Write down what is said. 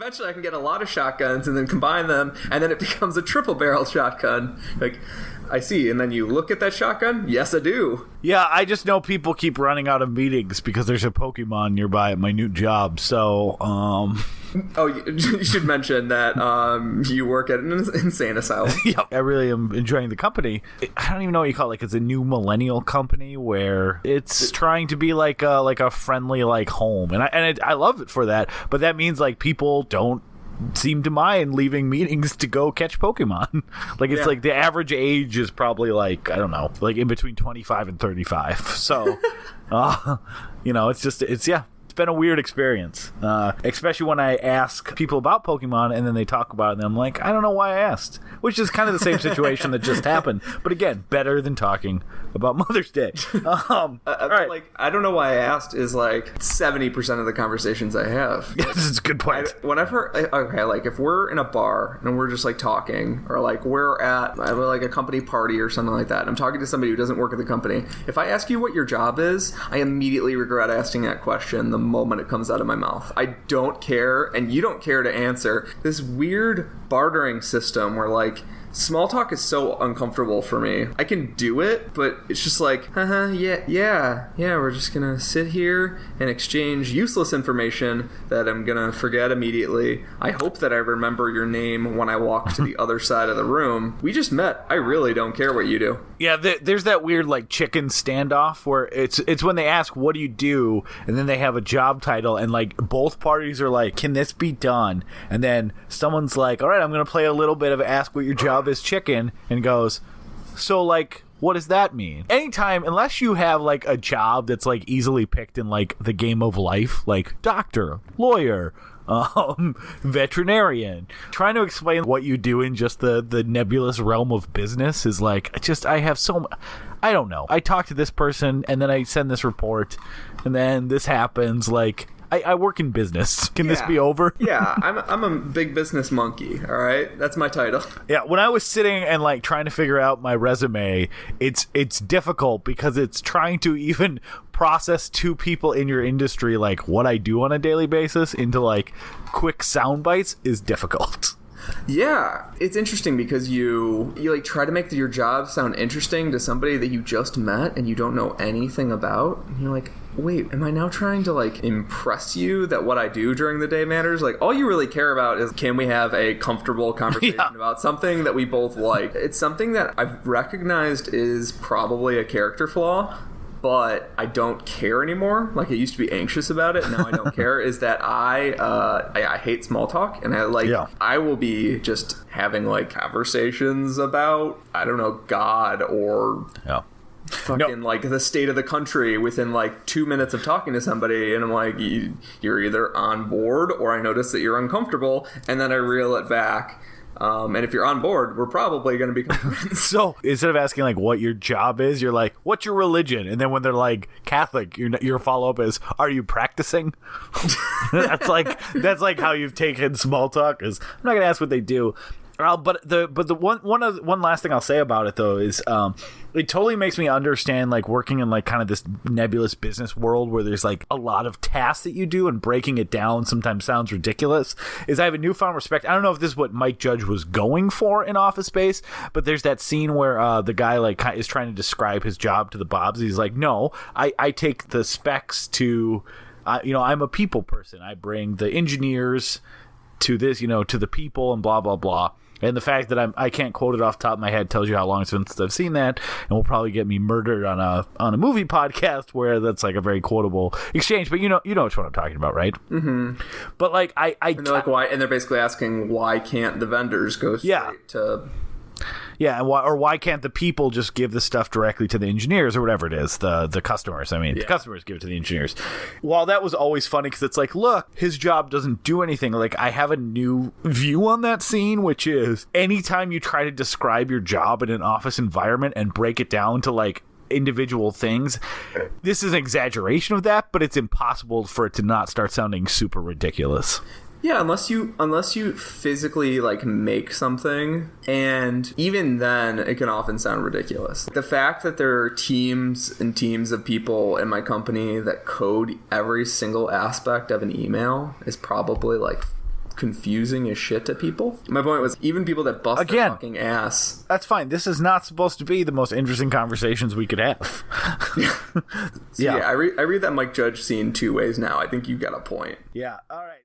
eventually I can get a lot of shotguns and then combine them, and then it becomes a triple barrel shotgun. Like, I see. And then you look at that shotgun. Yes, I do. Yeah, I just know people keep running out of meetings because there's a Pokemon nearby at my new job. So, Oh, you should mention that you work at an insane asylum. Yeah, I really am enjoying the company. I don't even know what you call it. Like, it's a new millennial company where it's trying to be like a friendly like home, and I love it for that. But that means like people don't seem to mind leaving meetings to go catch Pokemon. Like, it's like the average age is probably like, I don't know, like in between 25 and 35. So, it's been a weird experience, especially when I ask people about Pokemon and then they talk about it and I'm like, I don't know why I asked, which is kind of the same situation that just happened, but again, better than talking about Mother's Day. All right. Like, I don't know why I asked is like 70% of the conversations I have. Yes, it's a good point. If we're in a bar and we're just like talking, or like we're at like a company party or something like that, and I'm talking to somebody who doesn't work at the company, if I ask you what your job is, I immediately regret asking that question the moment it comes out of my mouth. I don't care, and you don't care to answer. This weird bartering system where like small talk is so uncomfortable for me. I can do it, but it's just like, yeah, we're just gonna sit here and exchange useless information that I'm gonna forget immediately. I hope that I remember your name when I walk to the other side of the room. We just met. I really don't care what you do. Yeah, there's that weird like chicken standoff where it's when they ask what do you do, and then they have a job title, and like both parties are like, can this be done? And then someone's like, all right, I'm gonna play a little bit of ask what your job is chicken, and goes, so like, what does that mean? Anytime, unless you have like a job that's like easily picked in like the game of life, like doctor, lawyer, veterinarian, trying to explain what you do in just the nebulous realm of business is like, I have so much. I don't know. I talk to this person and then I send this report and then this happens. Like, I work in business. Can this be over? Yeah, I'm a big business monkey, all right? That's my title. Yeah, when I was sitting and like trying to figure out my resume, it's difficult because it's trying to even process two people in your industry, like what I do on a daily basis, into like quick sound bites is difficult. Yeah, it's interesting because you like try to make your job sound interesting to somebody that you just met and you don't know anything about. And you're like, wait, am I now trying to like impress you that what I do during the day matters? Like, all you really care about is, can we have a comfortable conversation about something that we both like? It's something that I've recognized is probably a character flaw, but I don't care anymore. Like, I used to be anxious about it, now I don't care. Is that I hate small talk, and I will be just having like conversations about, I don't know, God or fucking like the state of the country within like 2 minutes of talking to somebody, and I'm like, you're either on board or I notice that you're uncomfortable, and then I reel it back. And if you're on board, we're probably going to become friends. So instead of asking like what your job is, you're like, what's your religion? And then when they're like Catholic, your follow-up is, are you practicing? That's like how you've taken small talk. Is I'm not going to ask what they do. But the one last thing I'll say about it though is it totally makes me understand like working in like kind of this nebulous business world where there's like a lot of tasks that you do, and breaking it down sometimes sounds ridiculous. Is I have a newfound respect. I don't know if this is what Mike Judge was going for in Office Space, but there's that scene where the guy like is trying to describe his job to the Bobs. He's like, no, I take the specs to I'm a people person. I bring the engineers to this, to the people, and blah blah blah. And the fact that I can't quote it off the top of my head tells you how long it's been since I've seen that, and will probably get me murdered on a movie podcast where that's like a very quotable exchange. But you know which one I'm talking about, right? Mm-hmm. But like and they're like, why? And they're basically asking, why can't the vendors go straight to? Yeah, why can't the people just give the stuff directly to the engineers or whatever it is, the customers? I mean, the customers give it to the engineers. While that was always funny because it's like, look, his job doesn't do anything. Like, I have a new view on that scene, which is anytime you try to describe your job in an office environment and break it down to like individual things, this is an exaggeration of that, but it's impossible for it to not start sounding super ridiculous. Yeah, unless you physically like make something, and even then it can often sound ridiculous. The fact that there are teams and teams of people in my company that code every single aspect of an email is probably like confusing as shit to people. My point was, even people that bust their fucking ass. That's fine. This is not supposed to be the most interesting conversations we could have. Yeah, I read that Mike Judge scene two ways now. I think you got a point. Yeah, all right.